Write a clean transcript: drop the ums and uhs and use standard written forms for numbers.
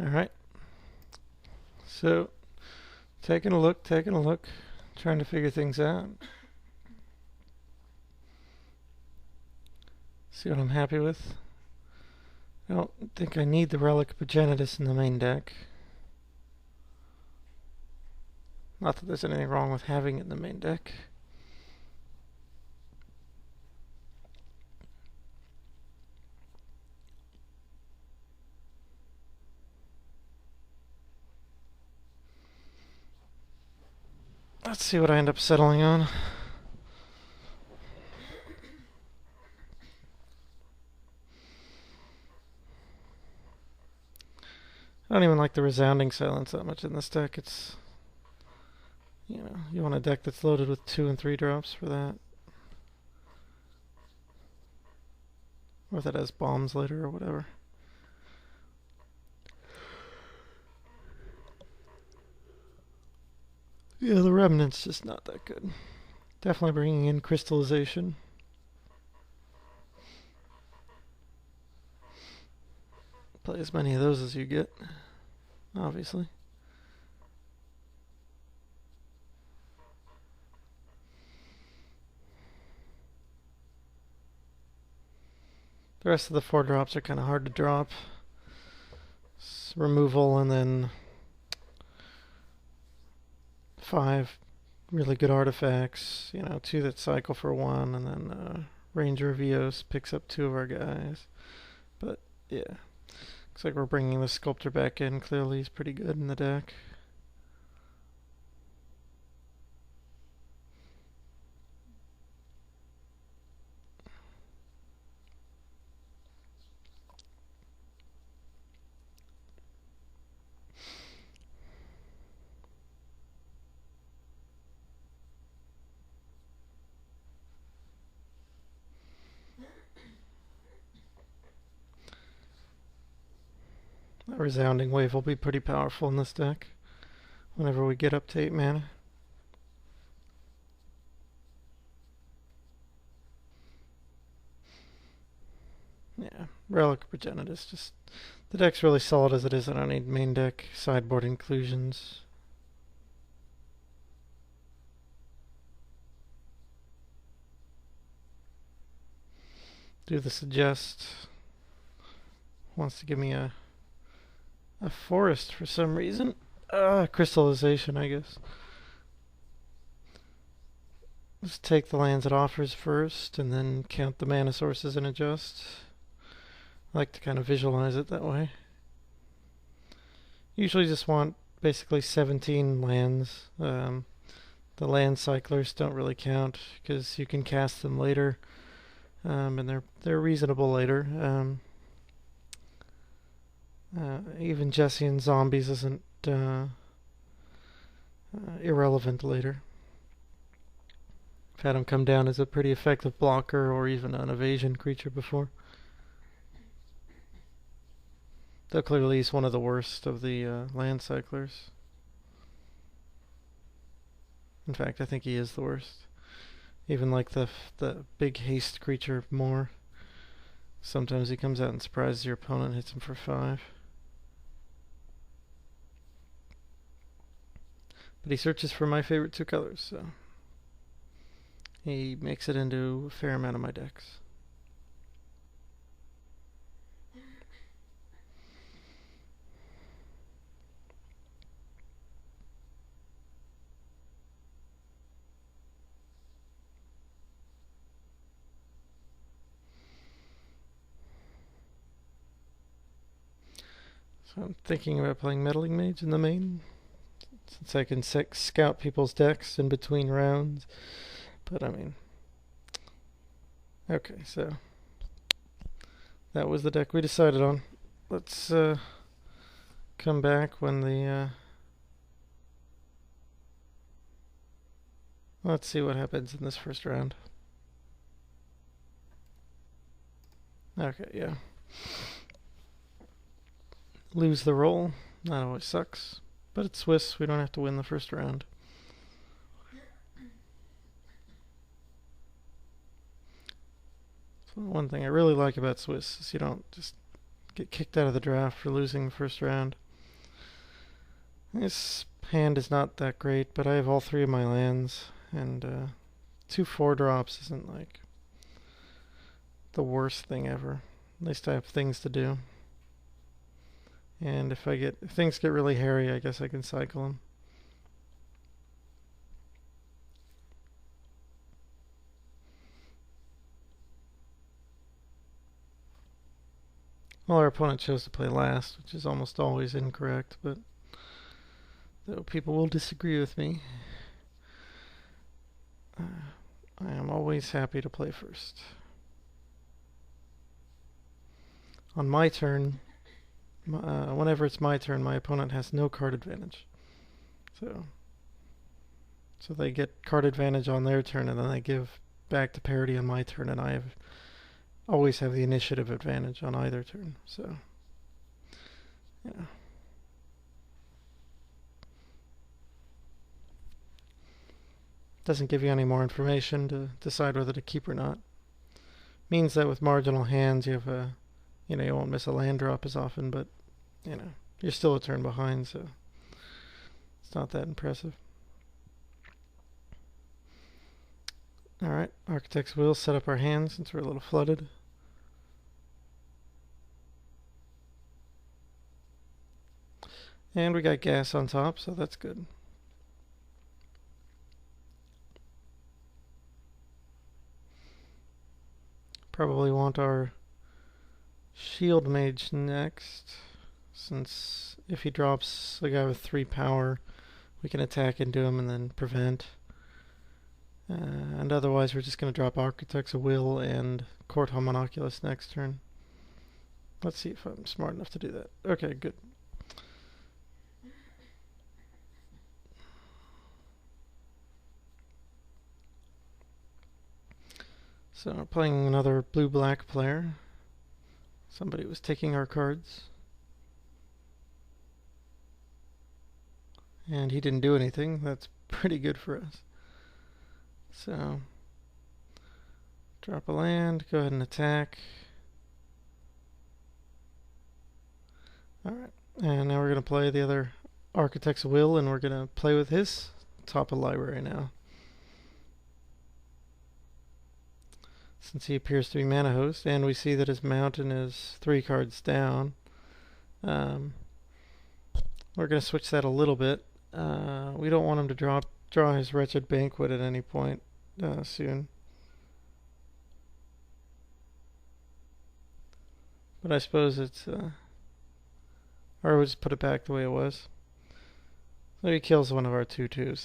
Alright, so taking a look, trying to figure things out. See what I'm happy with. I don't think I need the Relic Progenitus in the main deck. Not that there's anything wrong with having it in the main deck. Let's see what I end up settling on. I don't even like the Resounding Silence that much in this deck. It's, you know, you want a deck that's loaded with 2 and 3 drops for that. Or that has bombs later or whatever. Yeah, the Remnant's just not that good. Definitely bringing in Crystallization. Play as many of those as you get, obviously. The rest of the 4 drops are kind of hard to drop. It's removal and then 5 really good artifacts. You know, 2 that cycle for 1, and then Ranger of Eos picks up 2 of our guys. But yeah, looks like we're bringing the Sculptor back in. Clearly, he's pretty good in the deck. That Resounding Wave will be pretty powerful in this deck whenever we get up to 8 mana. Yeah, Relic Progenitus. Just the deck's really solid as it is. I don't need main deck sideboard inclusions. Do the Suggest. Wants to give me a forest for some reason. Crystallization, I guess. Let's take the lands it offers first, and then count the mana sources and adjust. I like to kind of visualize it that way. Usually just want basically 17 lands. The land cyclers don't really count because you can cast them later, and they're reasonable later. Even Jessian Zombies isn't irrelevant later. I've had him come down as a pretty effective blocker or even an evasion creature before. Though clearly he's one of the worst of the land cyclers. In fact, I think he is the worst. Even like the big haste creature more. Sometimes he comes out and surprises your opponent, hits him for 5. But he searches for my favorite 2 colors, so he makes it into a fair amount of my decks. So I'm thinking about playing Meddling Mage in the main, since I can scout people's decks in between rounds. But I mean, okay, so that was the deck we decided on. Let's come back when the let's see what happens in this first round. Okay, yeah. Lose the roll. That always sucks. But it's Swiss. We don't have to win the first round. So one thing I really like about Swiss is you don't just get kicked out of the draft for losing the first round. This hand is not that great, but I have all three of my lands, and 2 4-drops isn't like the worst thing ever. At least I have things to do. And if things get really hairy, I guess I can cycle them. Well, our opponent chose to play last, which is almost always incorrect, but though people will disagree with me, I am always happy to play first. On my turn, whenever it's my turn, my opponent has no card advantage. So they get card advantage on their turn, and then they give back to parity on my turn, and I always have the initiative advantage on either turn. So, yeah. Doesn't give you any more information to decide whether to keep or not. Means that with marginal hands, you have you won't miss a land drop as often, but you're still a turn behind, so it's not that impressive. Alright, Architect's Wheel, set up our hands since we're a little flooded. And we got gas on top, so that's good. Probably want our Shield Mage next, since if he drops the guy with 3 power, we can attack into him and then prevent. And otherwise we're just going to drop Architect's Will and Court Homunculus next turn. Let's see if I'm smart enough to do that. Okay, good. So we're playing another blue-black player. Somebody was taking our cards. And he didn't do anything. That's pretty good for us. So, drop a land, go ahead and attack. Alright, and now we're going to play the other Architect's Will, and we're going to play with his top of library now. Since he appears to be mana host, and we see that his mountain is 3 cards down. We're going to switch that a little bit. We don't want him to draw his Wretched Banquet at any point soon. But I suppose it's... or we'll just put it back the way it was. So he kills one of our 2/2s.